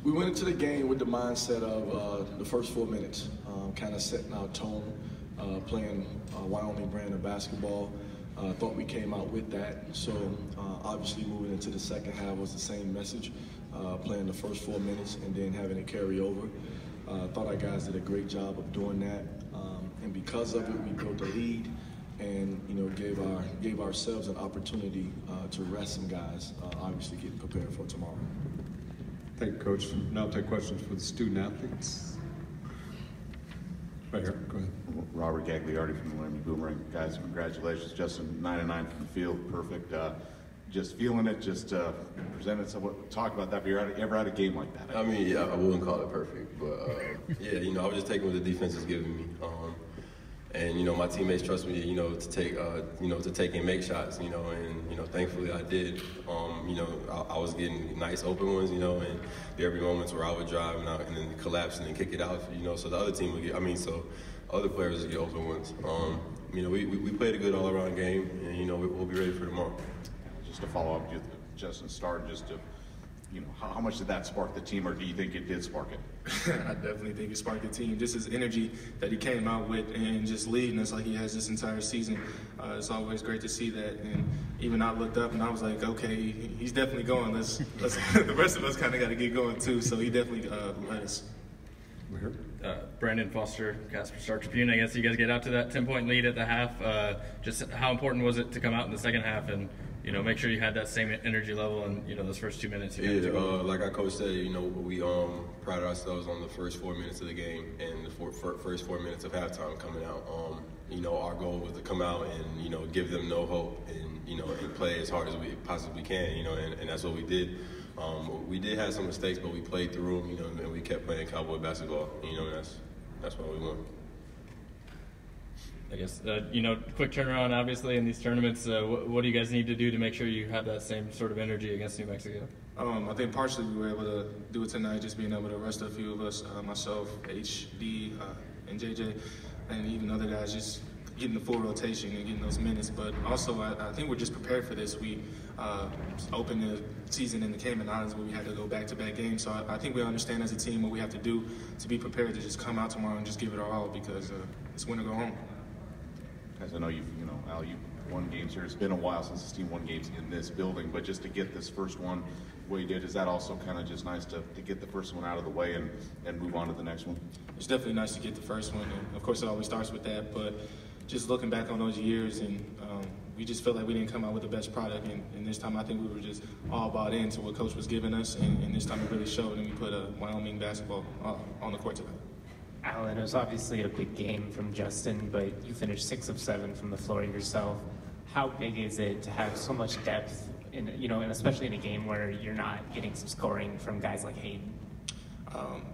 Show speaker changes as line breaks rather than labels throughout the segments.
We went into the game with the mindset of the first 4 minutes, kind of setting our tone, playing Wyoming brand of basketball. Thought we came out with that. So obviously moving into the second half was the same message, playing the first 4 minutes and then having it carry over. Thought our guys did a great job of doing that. And because of it, we built a lead and gave ourselves an opportunity to rest some guys, obviously getting prepared for tomorrow.
Thank you, Coach. Now I'll take questions for the student athletes. Right here, go ahead.
Robert Gagliardi from the Wyoming Boomerang. Guys, congratulations. Justin, 9 and 9 from the field, perfect. Just feeling it, just presented some, talk about that. Have you ever had a game like that?
I mean, yeah, I wouldn't call it perfect, but yeah, I was just taking what the defense is giving me. And my teammates trust me, to take and make shots, and thankfully I did. I was getting nice open ones, and there would be moments where I would drive and then collapse and then kick it out, so the other team would get. So other players would get open ones. We played a good all-around game, and we'll be ready for tomorrow.
Just to follow up, Justin started just to. How much did that spark the team, or do you think it did spark it?
I definitely think it sparked the team. Just his energy that he came out with and just leading us like he has this entire season. It's always great to see that. And even I looked up and I was like, okay, he's definitely going. Let's the rest of us kind of got to get going too. So he definitely led us.
Brandon Foster, Casper, Star-Tribune. I guess you guys get out to that 10-point lead at the half. Just how important was it to come out in the second half and make sure you had that same energy level in those first 2 minutes?
Like our coach said, we prided ourselves on the first 4 minutes of the game and the first 4 minutes of halftime coming out. Our goal was to come out and give them no hope and play as hard as we possibly can. And that's what we did. We did have some mistakes, but we played through them. And we kept playing Cowboy basketball. And that's why we won.
I guess, quick turnaround, obviously, in these tournaments. What do you guys need to do to make sure you have that same sort of energy against New Mexico?
I think partially we were able to do it tonight, just being able to rest a few of us, myself, HD, and JJ, and even other guys, just getting the full rotation and getting those minutes. But also, I think we're just prepared for this. We opened the season in the Cayman Islands where we had to go back-to-back games. So I think we understand as a team what we have to do to be prepared to just come out tomorrow and just give it our all, because it's win or go home.
As I know Al, you've won games here. It's been a while since this team won games in this building, but just to get this first one the way you did, is that also kind of just nice to get the first one out of the way and move on to the next one?
It's definitely nice to get the first one, and of course it always starts with that, but just looking back on those years, and we just felt like we didn't come out with the best product, and this time I think we were just all bought into what Coach was giving us, and this time it really showed, and we put Wyoming basketball on the court tonight.
Alan, it was obviously a big game from Justin, but you finished 6 of 7 from the floor yourself. How big is it to have so much depth, and especially in a game where you're not getting some scoring from guys like Hayden?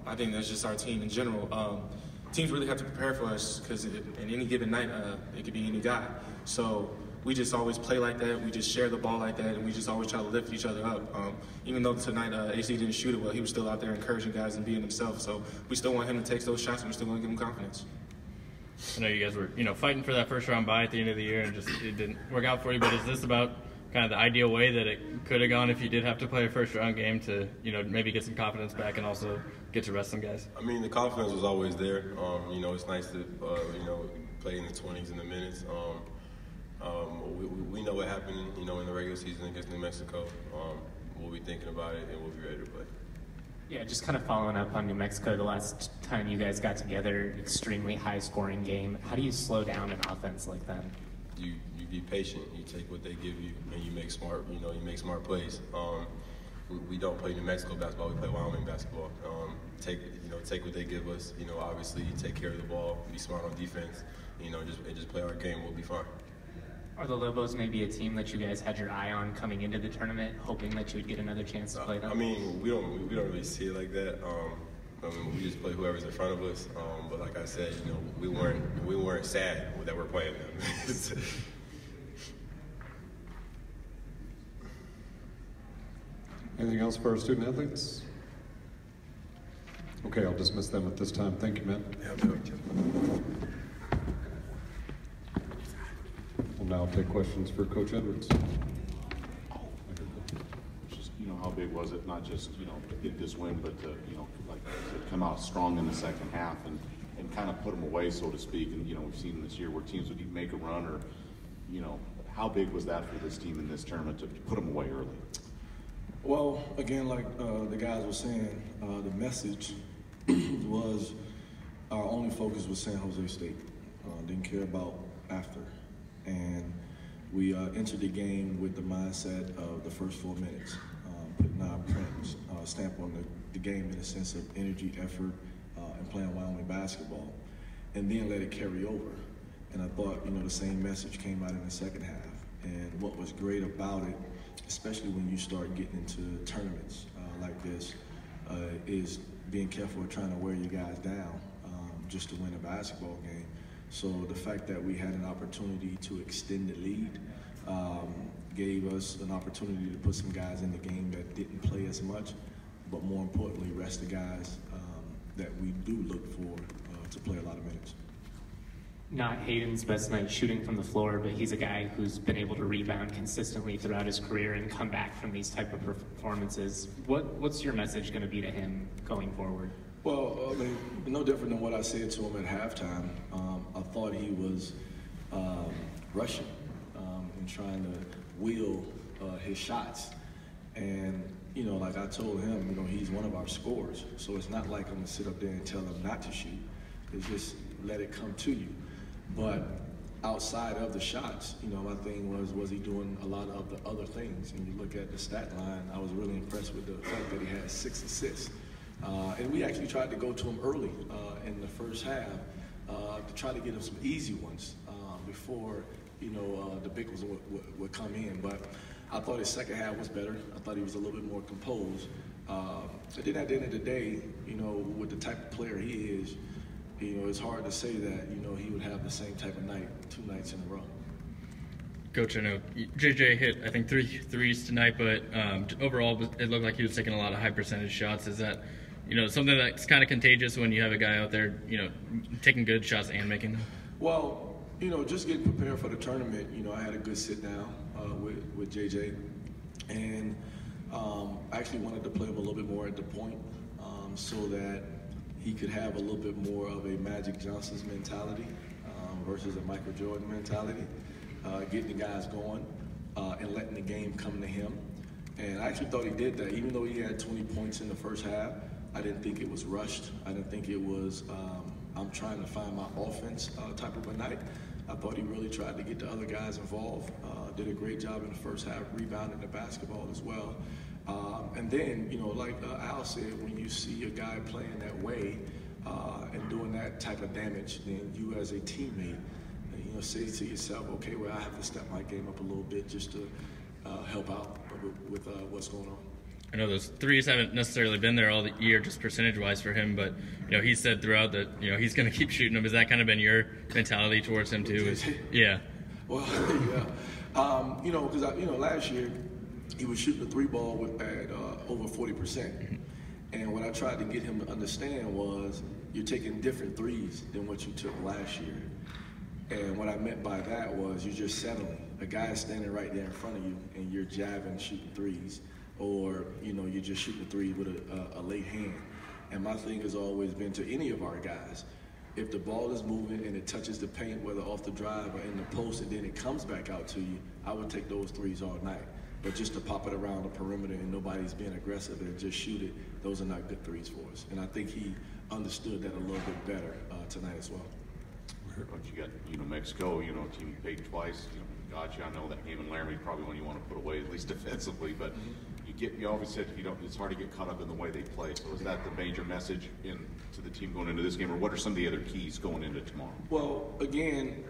I think that's just our team in general. Teams really have to prepare for us because in any given night, it could be any guy. So we just always play like that. We just share the ball like that, and we just always try to lift each other up. Even though tonight AC didn't shoot it well, he was still out there encouraging guys and being himself. So we still want him to take those shots, and we're still going to give him confidence.
I know you guys were, fighting for that first round bye at the end of the year, and just it didn't work out for you. But is this about kind of the ideal way that it could have gone if you did have to play a first round game to, maybe get some confidence back and also get to rest some guys?
I mean, the confidence was always there. It's nice to, play in the 20s in the minutes. We know what happened, in the regular season against New Mexico. We'll be thinking about it, and we'll be ready to play.
Yeah, just kind of following up on New Mexico, the last time you guys got together, extremely high-scoring game. How do you slow down an offense like that?
You be patient. You take what they give you, and you make smart. You make smart plays. We don't play New Mexico basketball. We play Wyoming basketball. Take what they give us. Obviously, take care of the ball. Be smart on defense. Just play our game. We'll be fine.
Are the Lobos maybe a team that you guys had your eye on coming into the tournament, hoping that you would get another chance to play them?
I mean, we don't really see it like that. We just play whoever's in front of us. But like I said, we weren't sad that we're playing them.
Anything else for our student athletes? Okay, I'll dismiss them at this time. Thank you, Matt. We'll now take questions for Coach Edwards.
how big was it, not just, to get this win, but to, like I said, come out strong in the second half and kind of put them away, so to speak. And, we've seen this year where teams would make a run or, how big was that for this team in this tournament to put them away early?
Well, again, like the guys were saying, the message was our only focus was San Jose State. Didn't care about after. And we entered the game with the mindset of the first 4 minutes, putting our stamp on the game in a sense of energy, effort, and playing Wyoming basketball, and then let it carry over. And I thought, the same message came out in the second half. And what was great about it, especially when you start getting into tournaments like this, is being careful of trying to wear you guys down just to win a basketball game. So the fact that we had an opportunity to extend the lead gave us an opportunity to put some guys in the game that didn't play as much, but more importantly, rest the guys that we do look for to play a lot of minutes.
Not Hayden's best night shooting from the floor, but he's a guy who's been able to rebound consistently throughout his career and come back from these type of performances. What's your message going to be to him going forward?
Well, I mean, no different than what I said to him at halftime. I thought he was rushing and trying to wheel his shots. And, like I told him, he's one of our scorers. So it's not like I'm going to sit up there and tell him not to shoot. It's just let it come to you. But outside of the shots, my thing was he doing a lot of the other things? And you look at the stat line, I was really impressed with the fact that he had 6 assists. And we actually tried to go to him early in the first half to try to get him some easy ones before, the big ones would come in. But I thought his second half was better. I thought he was a little bit more composed. And then at the end of the day, with the type of player he is, it's hard to say that, he would have the same type of night 2 nights in a row.
Coach, I know JJ hit, I think, 3 threes tonight, but overall it looked like he was taking a lot of high percentage shots. Is that, something that's kind of contagious when you have a guy out there, taking good shots and making them?
Well, just getting prepared for the tournament, I had a good sit down with JJ, and I actually wanted to play him a little bit more at the point so that he could have a little bit more of a Magic Johnson's mentality versus a Michael Jordan mentality, getting the guys going and letting the game come to him. And I actually thought he did that. Even though he had 20 points in the first half, I didn't think it was rushed. I didn't think it was, I'm trying to find my offense type of a night. I thought he really tried to get the other guys involved. Did a great job in the first half, rebounding the basketball as well. And then, like Al said, when you see a guy playing that way and doing that type of damage, then you as a teammate, say to yourself, okay, well, I have to step my game up a little bit just to help out with what's going on.
I know those threes haven't necessarily been there all the year, just percentage-wise for him, but, he said throughout that, he's going to keep shooting them. Has that kind of been your mentality towards him, too? Yeah.
Well, yeah. Because, last year, he was shooting the 3 ball at over 40%. And what I tried to get him to understand was you're taking different threes than what you took last year. And what I meant by that was you're just settling. A guy is standing right there in front of you and you're jabbing, shooting threes. Or, you're just shooting threes with a late hand. And my thing has always been to any of our guys, if the ball is moving and it touches the paint, whether off the drive or in the post, and then it comes back out to you, I would take those threes all night. But just to pop it around the perimeter and nobody's being aggressive and just shoot it, those are not good threes for us. And I think he understood that a little bit better tonight as well.
But you got, Mexico, team you played twice, got you. I know that game in Laramie probably one you want to put away, at least defensively, but you always said, it's hard to get caught up in the way they play. So is that the major message to the team going into this game, or what are some of the other keys going into tomorrow?
Well, again,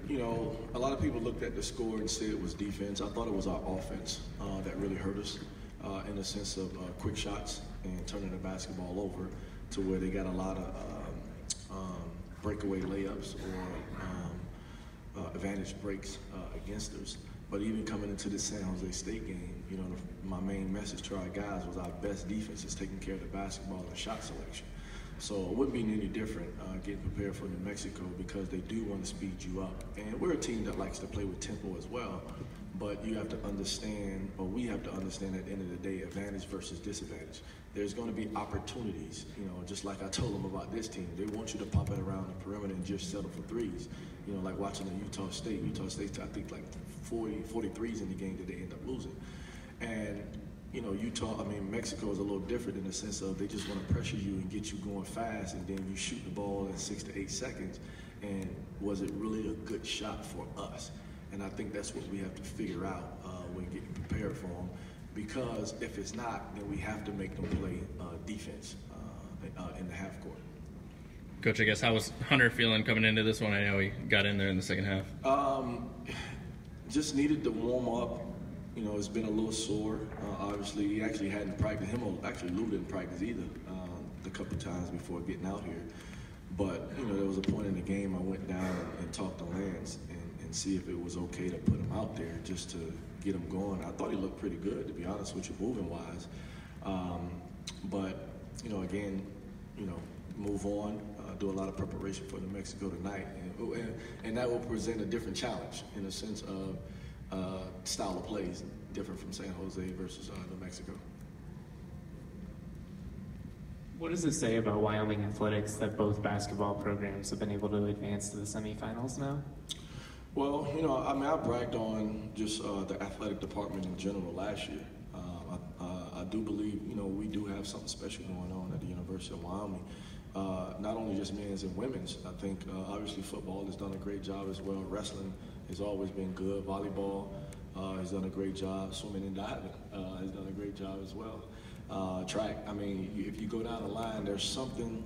a lot of people looked at the score and said it was defense. I thought it was our offense that really hurt us in the sense of quick shots and turning the basketball over to where they got a lot of breakaway layups or advantage breaks against us. But even coming into the San Jose State game, my main message to our guys was our best defense is taking care of the basketball and shot selection. So it wouldn't be any different getting prepared for New Mexico because they do want to speed you up. And we're a team that likes to play with tempo as well. but you have to understand, or we have to understand at the end of the day, advantage versus disadvantage. There's going to be opportunities, just like I told them about this team. They want you to pop it around the perimeter and just settle for threes. Like watching the Utah State. Utah State, I think, like 43s in the game that they end up losing. And, Mexico is a little different in the sense of they just want to pressure you and get you going fast, and then you shoot the ball in 6 to 8 seconds. And was it really a good shot for us? And I think that's what we have to figure out when getting prepared for them. Because if it's not, then we have to make them play defense in the half court.
Coach, I guess how was Hunter feeling coming into this one? I know he got in there in the second half.
Just needed to warm up. It's been a little sore. Obviously, he actually hadn't practiced. Lou didn't practice either the couple times before getting out here. But, there was a point in the game I went down and talked to Lance and see if it was okay to put him out there just to get him going. I thought he looked pretty good, to be honest with you, moving-wise. But, again, move on, do a lot of preparation for New Mexico tonight. And that will present a different challenge in the sense of style of plays, different from San Jose versus New Mexico.
What does it say about Wyoming athletics that both basketball programs have been able to advance to the semifinals now?
Well, I bragged on just the athletic department in general last year. I do believe, we do have something special going on at the University of Wyoming. Not only just men's and women's. I think obviously football has done a great job as well. Wrestling has always been good. Volleyball has done a great job. Swimming and diving has done a great job as well. Track, if you go down the line, there's something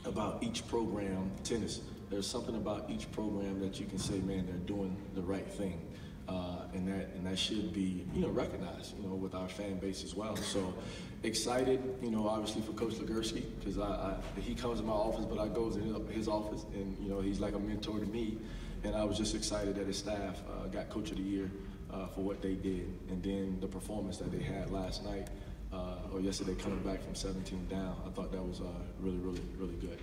about each program. Tennis, there's something about each program that you can say, man, they're doing the right thing. And that should be, recognized, with our fan base as well. So excited, obviously for Coach Legursky, because he comes to my office, but I go to his office, and, he's like a mentor to me. And I was just excited that his staff got Coach of the Year for what they did. And then the performance that they had last night, or yesterday, coming back from 17 down, I thought that was really, really, really good.